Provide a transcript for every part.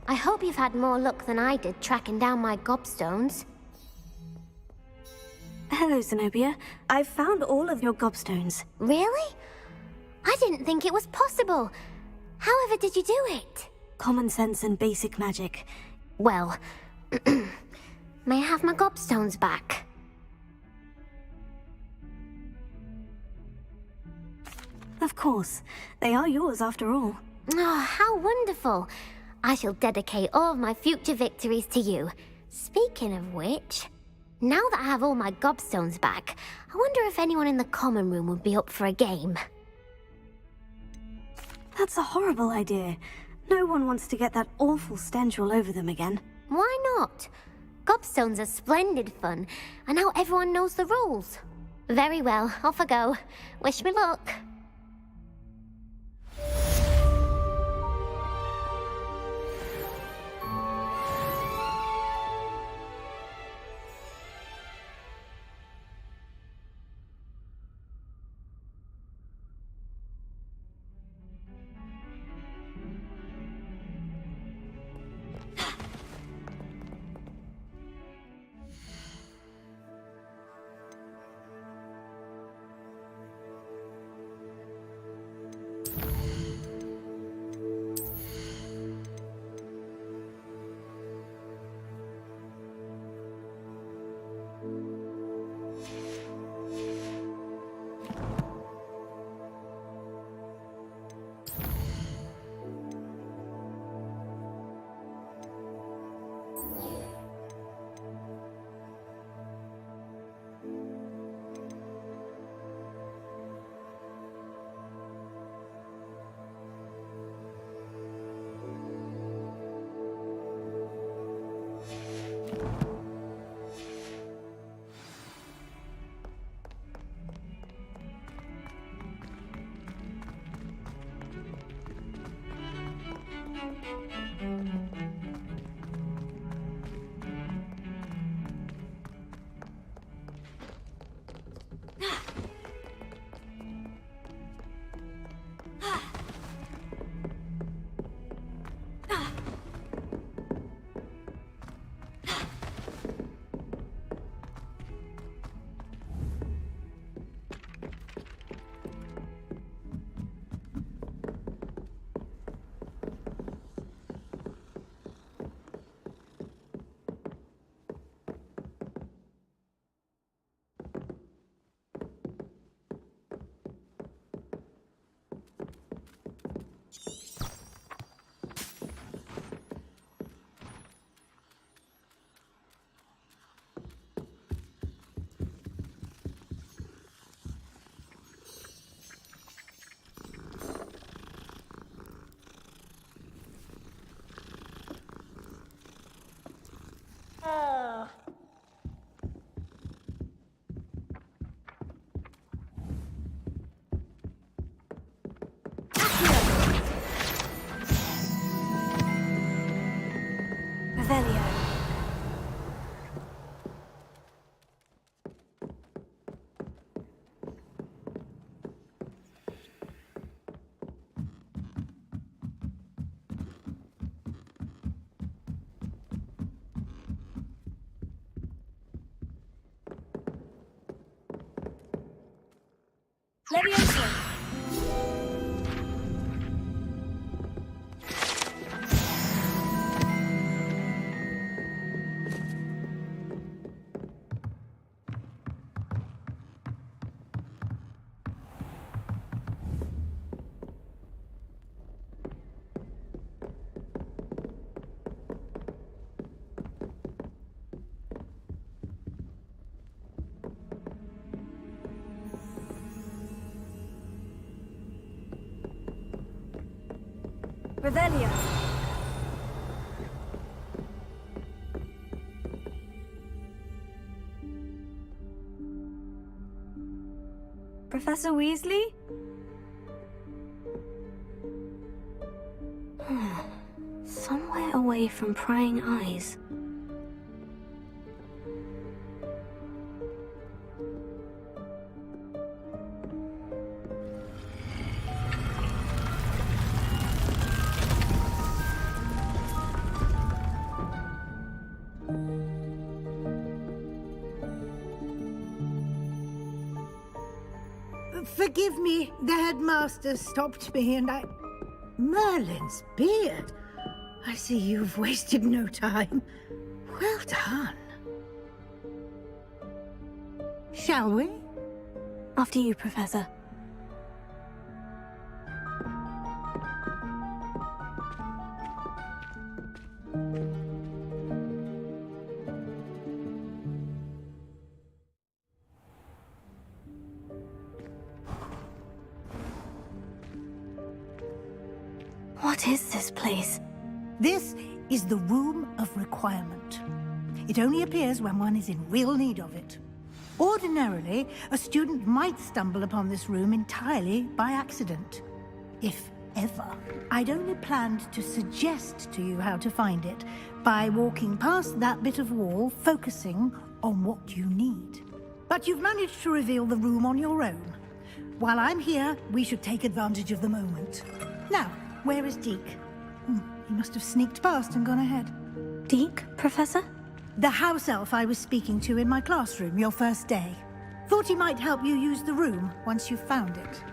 I hope you've had more luck than I did tracking down my gobstones. Hello, Zenobia. I've found all of your gobstones. Really? I didn't think it was possible. However did you do it? Common sense and basic magic. Well, may I have my gobstones back? Of course. They are yours after all. Oh, how wonderful. I shall dedicate all of my future victories to you. Speaking of which, now that I have all my gobstones back, I wonder if anyone in the common room would be up for a game. That's a horrible idea. No one wants to get that awful stench all over them again. Why not? Gobstones are splendid fun, and now everyone knows the rules. Very well, off I go. Wish me luck. Revelio. Levioso. Revelio. Professor Weasley? Somewhere get away from prying eyes? Forgive me, the headmaster stopped me and I... Merlin's beard! I see you've wasted no time. Well done. Shall we? After you, Professor. What is this place? This is the Room of Requirement. It only appears when one is in real need of it. Ordinarily, a student might stumble upon this room entirely by accident. If ever. I'd only planned to suggest to you how to find it by walking past that bit of wall, focusing on what you need. But you've managed to reveal the room on your own. While I'm here, we should take advantage of the moment. Now, where is Deke? He must have sneaked past and gone ahead. Deke, Professor? The house elf I was speaking to in my classroom your first day. Thought he might help you use the room once you've found it.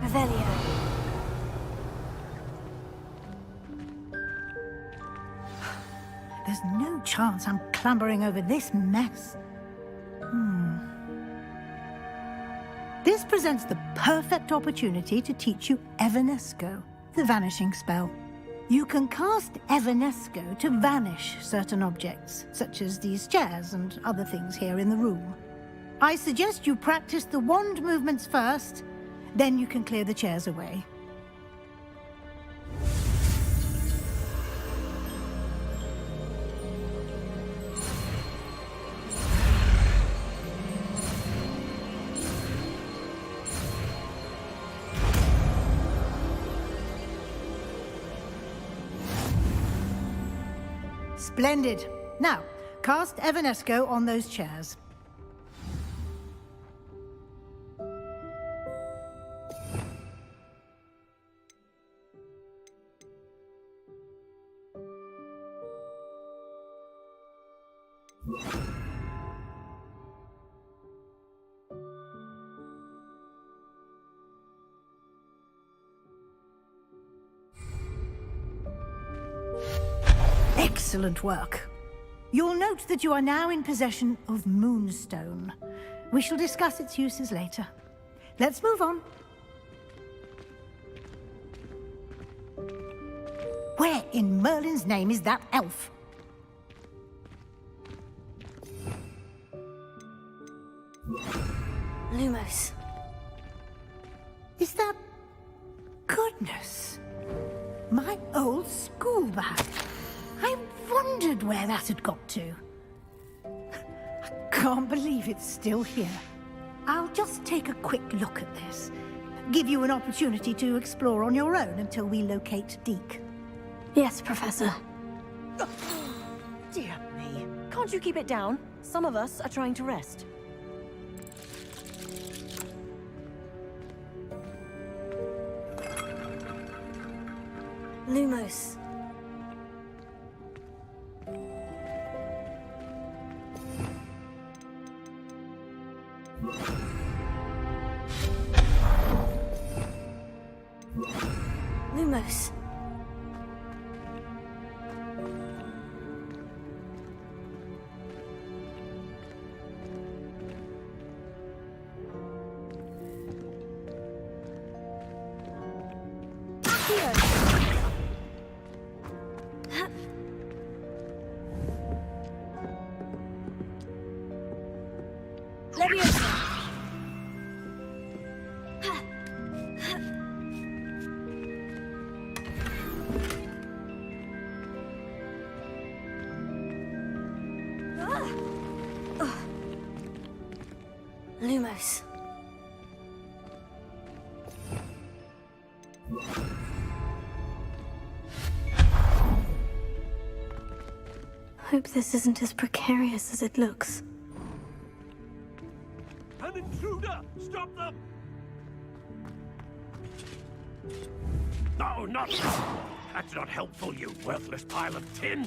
Revelio. There's no chance I'm clambering over this mess. This presents the perfect opportunity to teach you Evanesco, the vanishing spell. You can cast Evanesco to vanish certain objects, such as these chairs and other things here in the room. I suggest you practice the wand movements first, then you can clear the chairs away. Splendid. Now, cast Evanesco on those chairs. Excellent work. You'll note that you are now in possession of Moonstone. We shall discuss its uses later. Let's move on. Where in Merlin's name is that elf? Lumos. Is that... Goodness. My old school bag. I wondered where that had got to. I can't believe it's still here. I'll just take a quick look at this. Give you an opportunity to explore on your own until we locate Deke. Yes, Professor. Dear me. Can't you keep it down? Some of us are trying to rest. Lumos. Lumos. Lumos. Hope this isn't as precarious as it looks. An intruder! Stop them! No, not that! That's not helpful, you worthless pile of tin!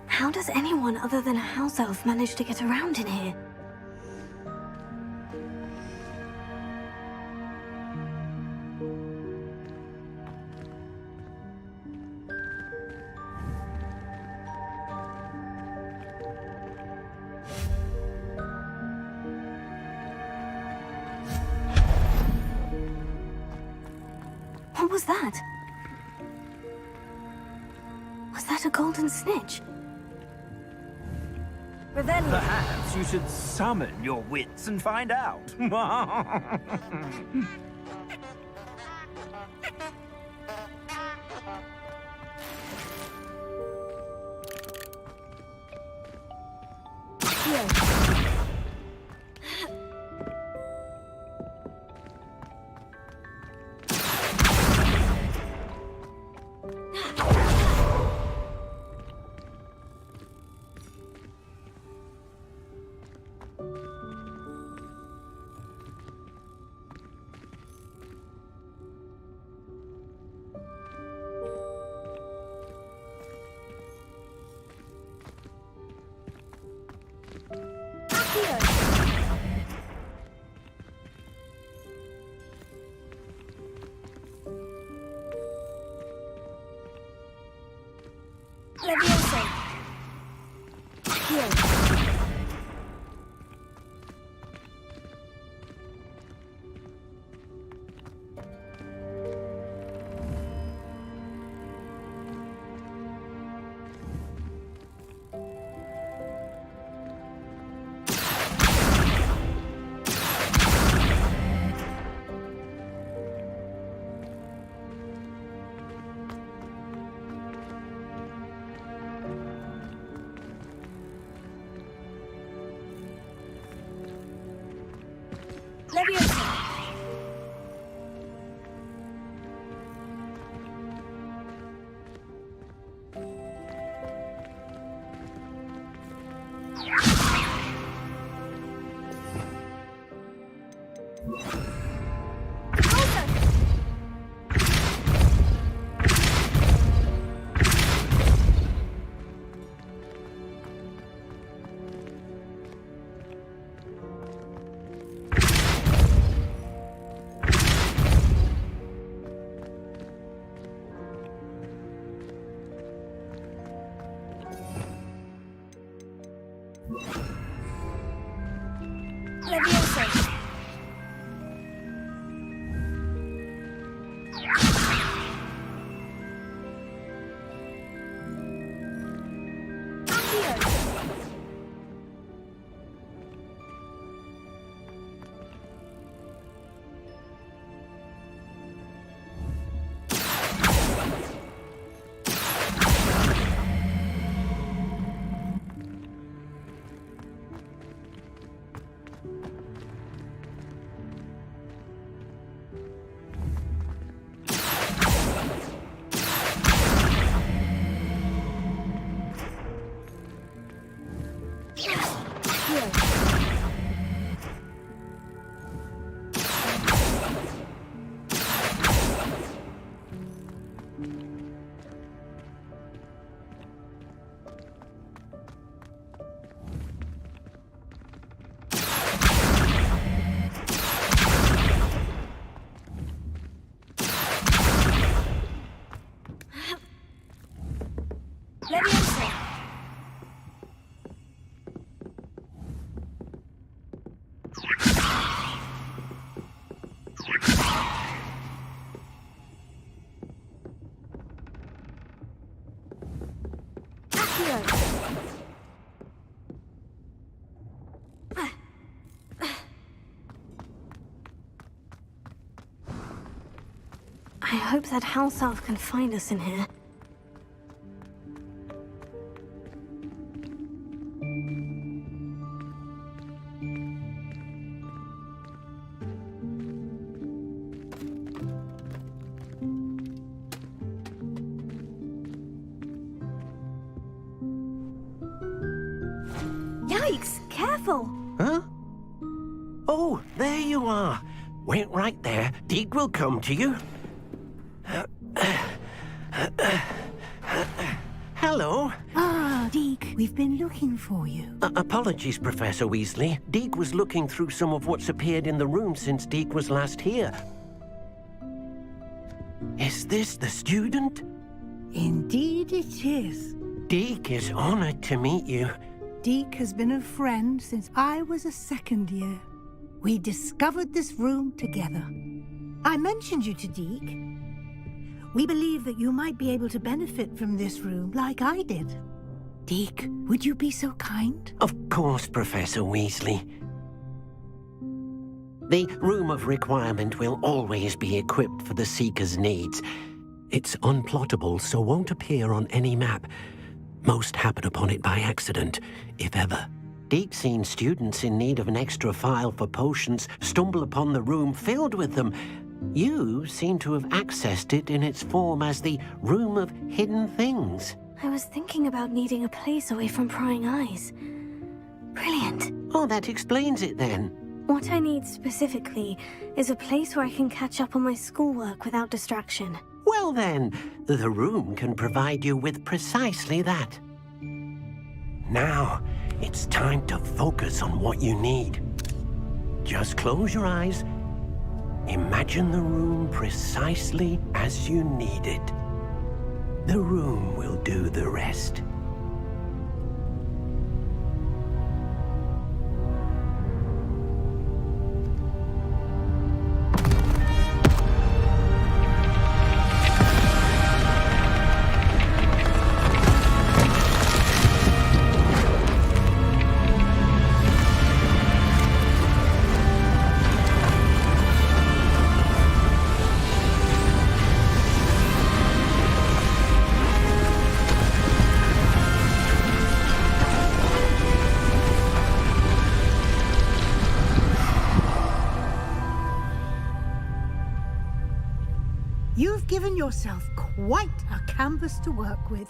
How does anyone other than a house elf manage to get around in here? What was that? Was that a golden snitch? Revenge! Perhaps you should summon your wits and find out. Leviosa! Here. I hope that house elf can find us in here. Yikes! Careful! Huh? Oh, there you are. Wait right there. Deke will come to you. Hello. Ah, Deke, we've been looking for you. Apologies, Professor Weasley. Deke was looking through some of what's appeared in the room since Deke was last here. Is this the student? Indeed it is. Deke is honored to meet you. Deke has been a friend since I was a second year. We discovered this room together. I mentioned you to Deke. We believe that you might be able to benefit from this room like I did. Deke, would you be so kind? Of course, Professor Weasley. The Room of Requirement will always be equipped for the Seeker's needs. It's unplottable, so won't appear on any map. Most happen upon it by accident, if ever. Deke's seen students in need of an extra file for potions stumble upon the room filled with them. You seem to have accessed it in its form as the Room of Hidden Things. I was thinking about needing a place away from prying eyes. Brilliant. Oh, that explains it then. What I need specifically is a place where I can catch up on my schoolwork without distraction. Well then, the room can provide you with precisely that. Now, it's time to focus on what you need. Just close your eyes. Imagine the room precisely as you need it. The room will do the rest. You've given yourself quite a canvas to work with.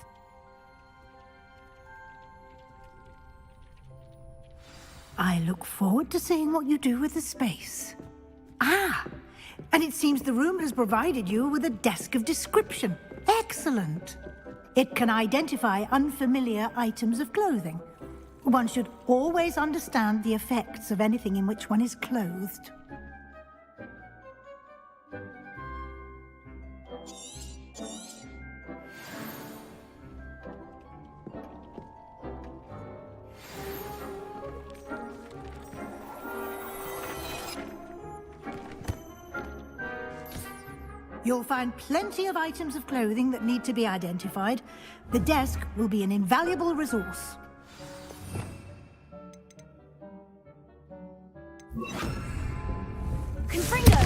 I look forward to seeing what you do with the space. Ah, and it seems the room has provided you with a desk of description. Excellent. It can identify unfamiliar items of clothing. One should always understand the effects of anything in which one is clothed. You'll find plenty of items of clothing that need to be identified. The desk will be an invaluable resource. Confringo!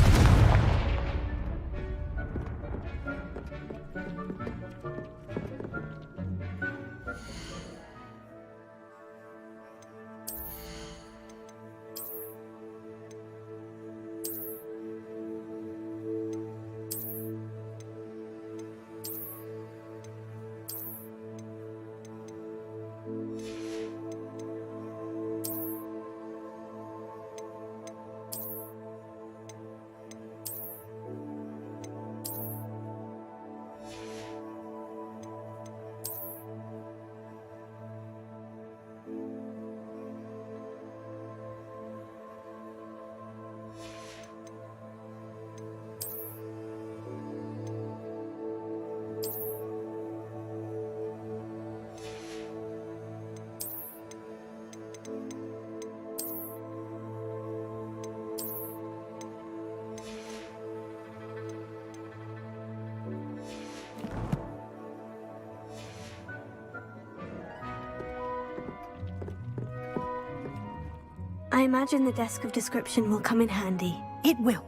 I imagine the desk of description will come in handy. It will.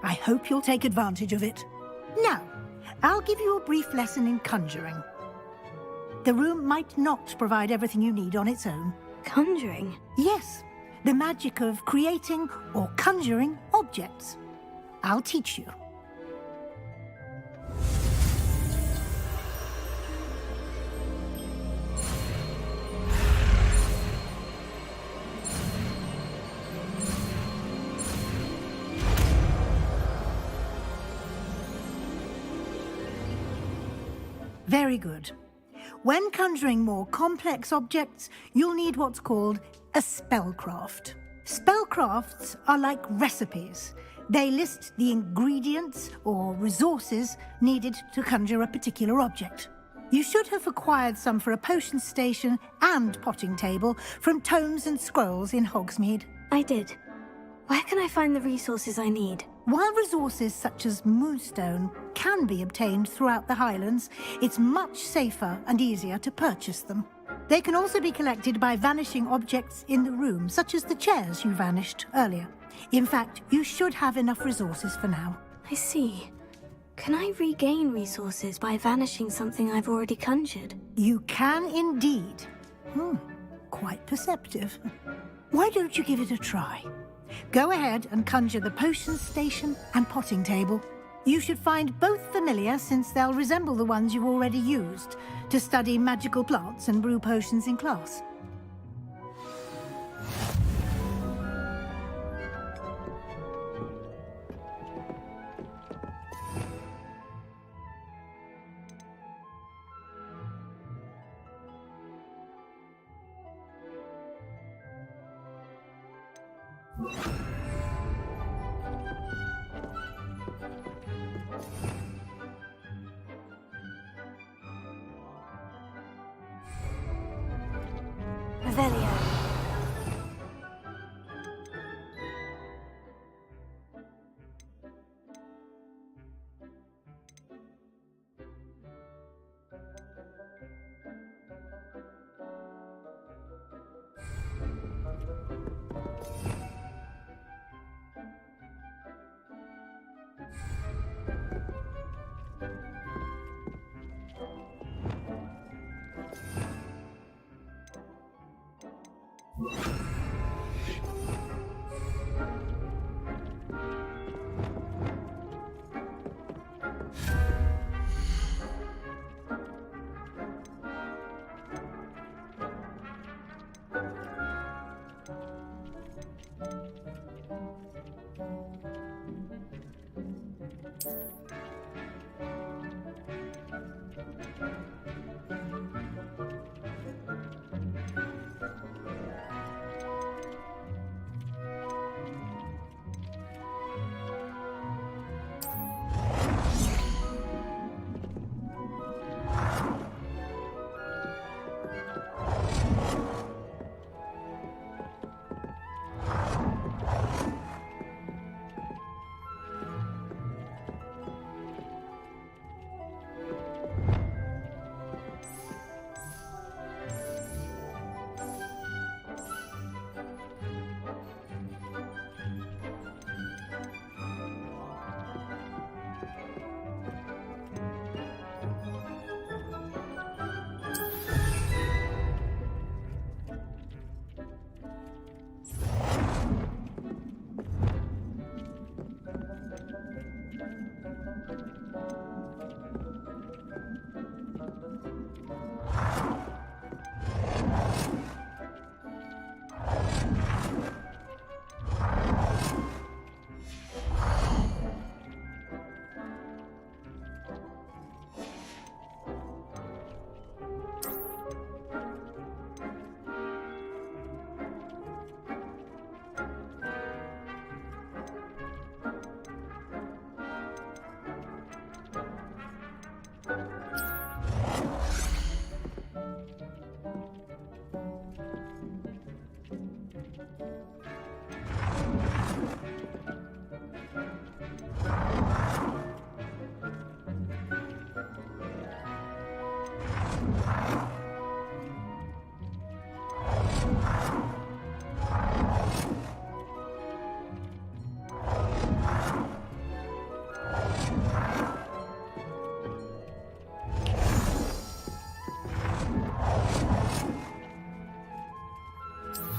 I hope you'll take advantage of it. Now, I'll give you a brief lesson in conjuring. The room might not provide everything you need on its own. Conjuring? Yes, the magic of creating or conjuring objects. I'll teach you. Very good. When conjuring more complex objects, you'll need what's called a spellcraft. Spellcrafts are like recipes. They list the ingredients or resources needed to conjure a particular object. You should have acquired some for a potion station and potting table from tomes and scrolls in Hogsmeade. I did. Where can I find the resources I need? While resources such as moonstone can be obtained throughout the Highlands, it's much safer and easier to purchase them. They can also be collected by vanishing objects in the room, such as the chairs you vanished earlier. In fact, you should have enough resources for now. I see. Can I regain resources by vanishing something I've already conjured? You can indeed. Quite perceptive. Why don't you give it a try? Go ahead and conjure the potion station and potting table. You should find both familiar, since they'll resemble the ones you've already used to study magical plants and brew potions in class. Revelio.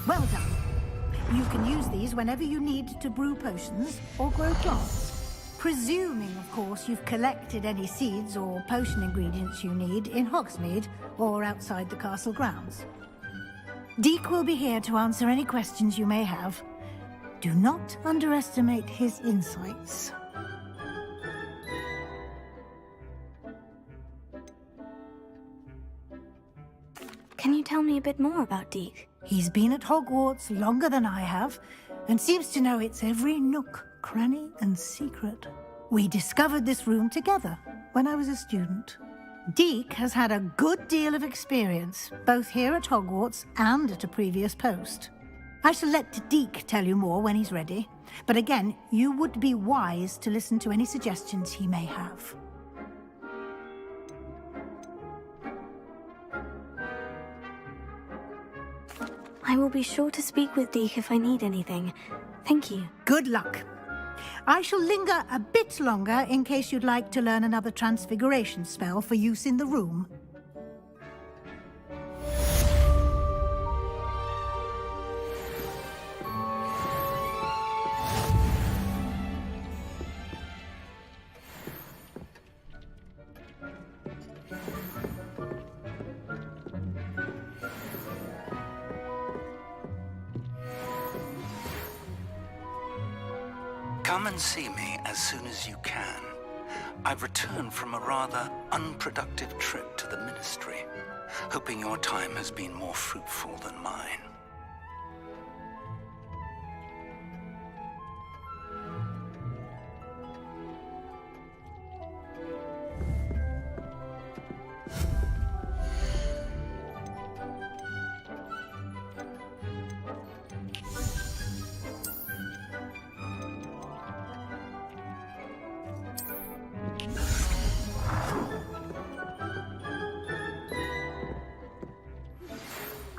Well done. You can use these whenever you need to brew potions or grow plants. Presuming, of course, you've collected any seeds or potion ingredients you need in Hogsmeade or outside the castle grounds. Deek will be here to answer any questions you may have. Do not underestimate his insights. Can you tell me a bit more about Deek? He's been at Hogwarts longer than I have, and seems to know its every nook, cranny, and secret. We discovered this room together when I was a student. Deek has had a good deal of experience, both here at Hogwarts and at a previous post. I shall let Deek tell you more when he's ready, but again, you would be wise to listen to any suggestions he may have. I will be sure to speak with Deek if I need anything. Thank you. Good luck. I shall linger a bit longer in case you'd like to learn another transfiguration spell for use in the room. Come and see me as soon as you can. I've returned from a rather unproductive trip to the Ministry, hoping your time has been more fruitful than mine.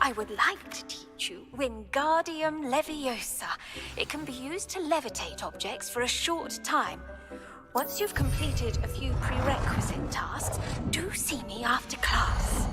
I would like to teach you Wingardium Leviosa. It can be used to levitate objects for a short time. Once you've completed a few prerequisite tasks, do see me after class.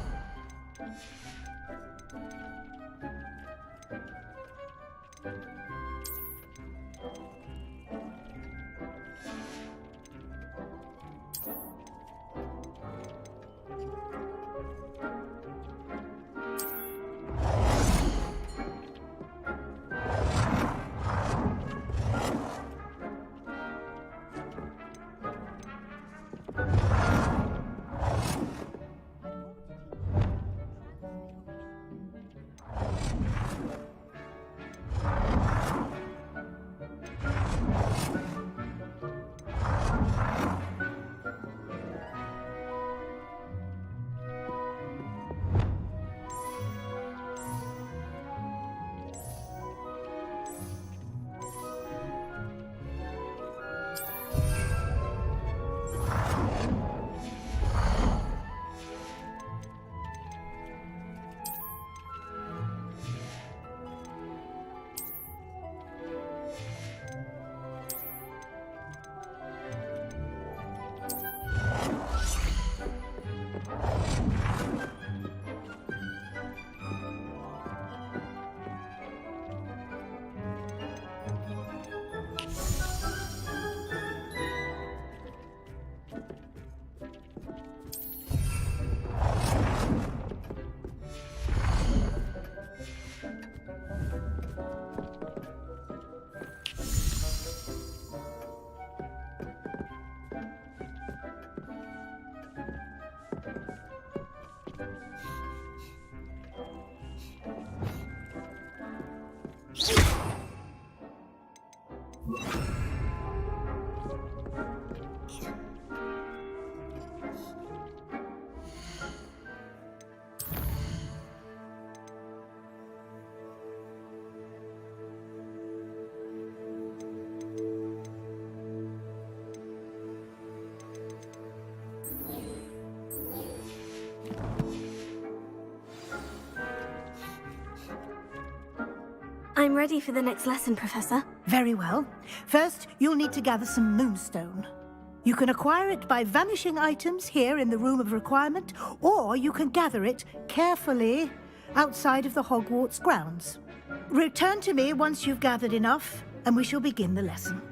I'm ready for the next lesson, Professor. Very well. First, you'll need to gather some moonstone. You can acquire it by vanishing items here in the Room of Requirement, or you can gather it carefully outside of the Hogwarts grounds. Return to me once you've gathered enough, and we shall begin the lesson.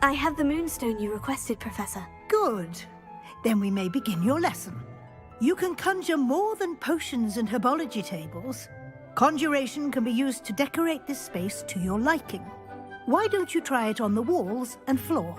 I have the moonstone you requested, Professor. Good. Then we may begin your lesson. You can conjure more than potions and herbology tables. Conjuration can be used to decorate this space to your liking. Why don't you try it on the walls and floor?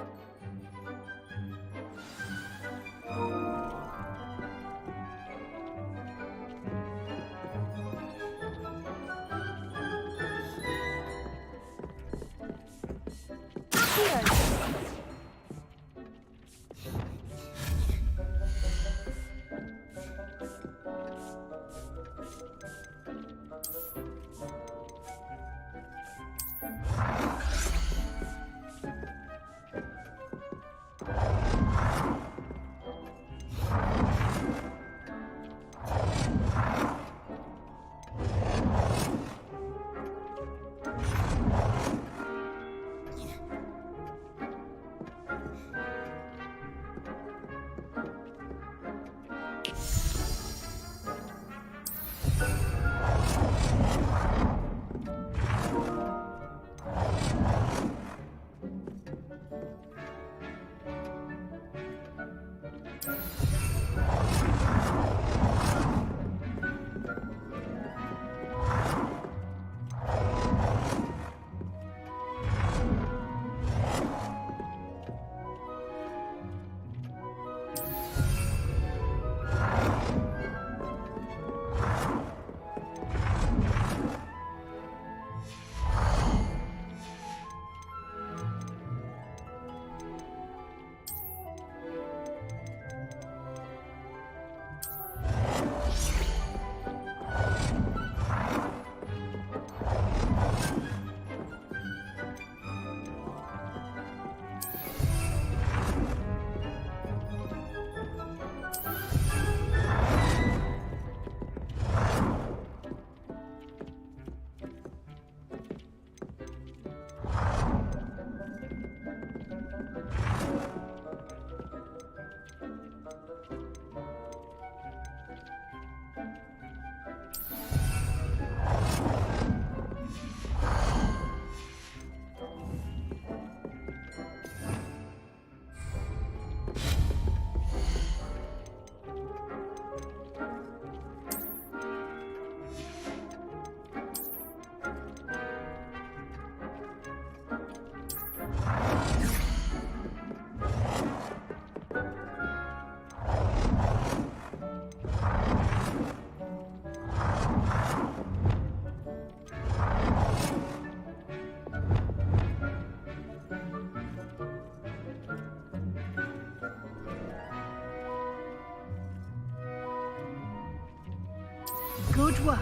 Good work.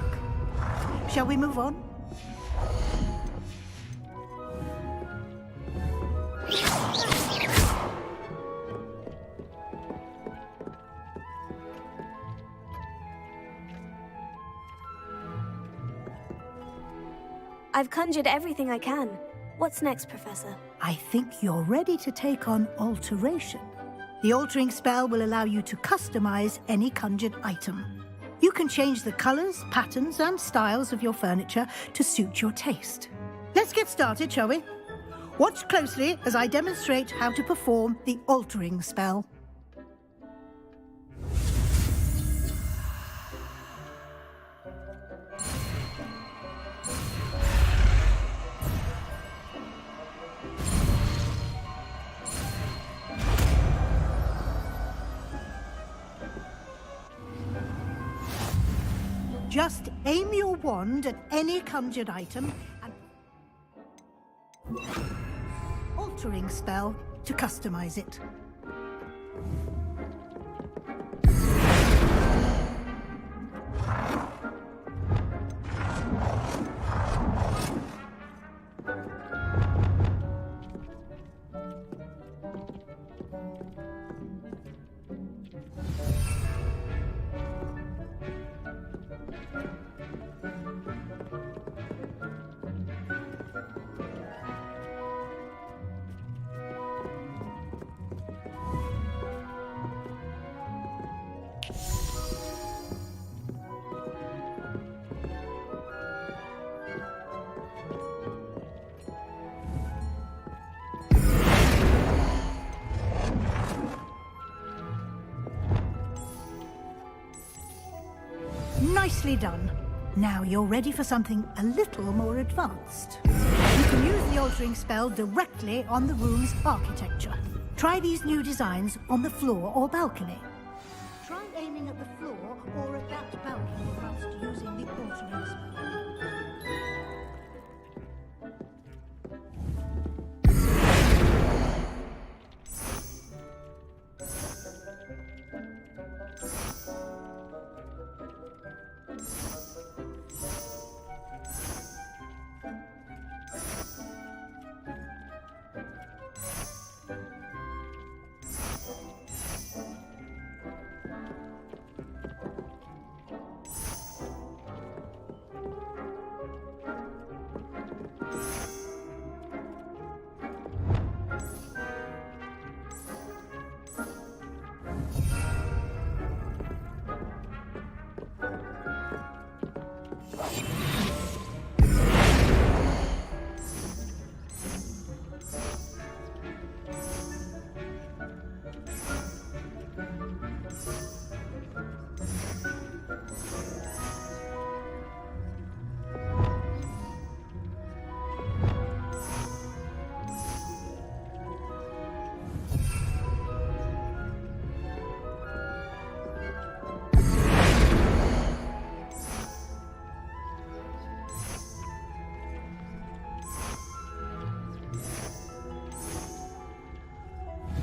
Shall we move on? I've conjured everything I can. What's next, Professor? I think you're ready to take on alteration. The altering spell will allow you to customize any conjured item. You can change the colors, patterns, and styles of your furniture to suit your taste. Let's get started, shall we? Watch closely as I demonstrate how to perform the altering spell. Just aim your wand at any conjured item and altering spell to customize it. Nicely done. Now you're ready for something a little more advanced. You can use the altering spell directly on the room's architecture. Try these new designs on the floor or balcony. Try aiming at the floor or at that balcony whilst using the altering spell.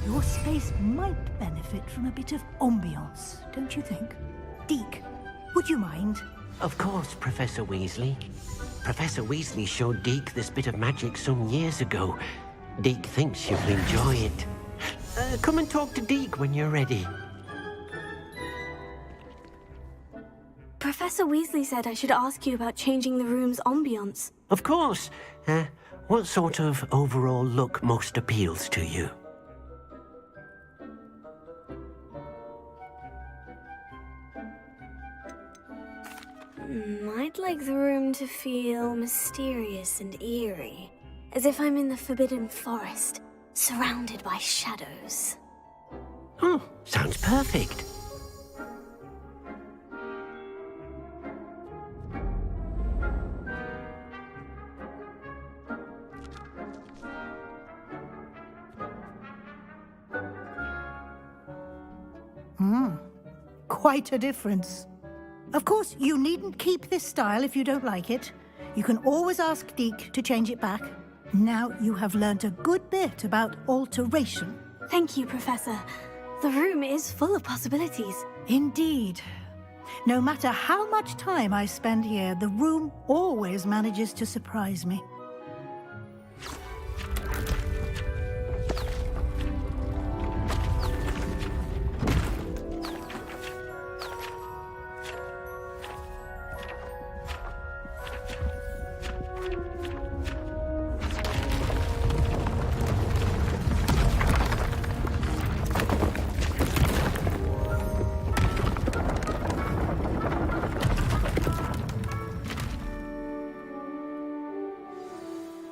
Your space might benefit from a bit of ambiance, don't you think? Deke, would you mind? Of course, Professor Weasley. Professor Weasley showed Deke this bit of magic some years ago. Deke thinks you'll enjoy it. Come and talk to Deke when you're ready. Professor Weasley said I should ask you about changing the room's ambiance. Of course. What sort of overall look most appeals to you? I'd like the room to feel mysterious and eerie, as if I'm in the Forbidden Forest, surrounded by shadows. Oh, sounds perfect. Quite a difference. Of course, you needn't keep this style if you don't like it. You can always ask Deke to change it back. Now you have learnt a good bit about alteration. Thank you, Professor. The room is full of possibilities. Indeed. No matter how much time I spend here, the room always manages to surprise me.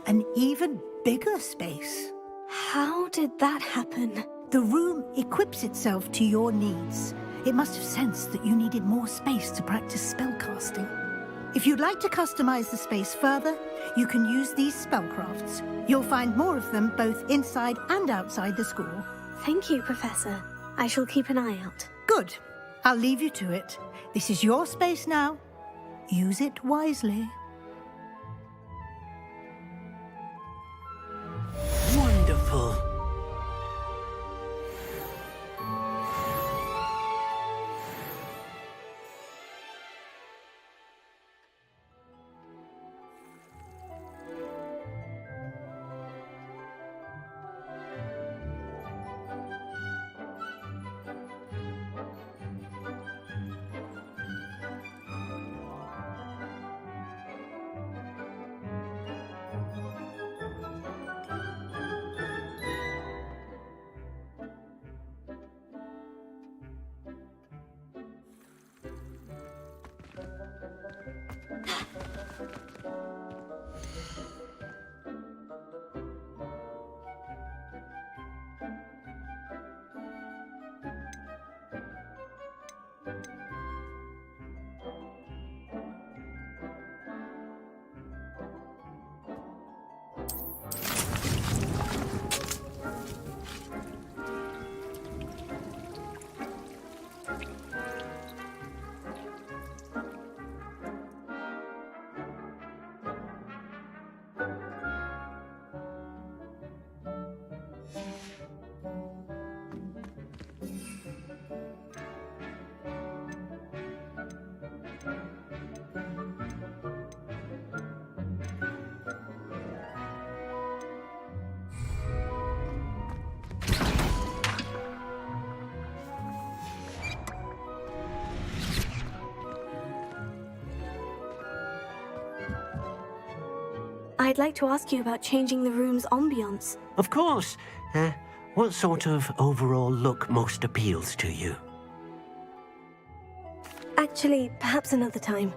An even bigger space. How did that happen? The room equips itself to your needs. It must have sensed that you needed more space to practice spellcasting. If you'd like to customize the space further, you can use these spellcrafts. You'll find more of them both inside and outside the school. Thank you, Professor. I shall keep an eye out. Good. I'll leave you to it. This is your space now. Use it wisely. Wonderful. I'd like to ask you about changing the room's ambiance. Of course. What sort of overall look most appeals to you? Actually, perhaps another time.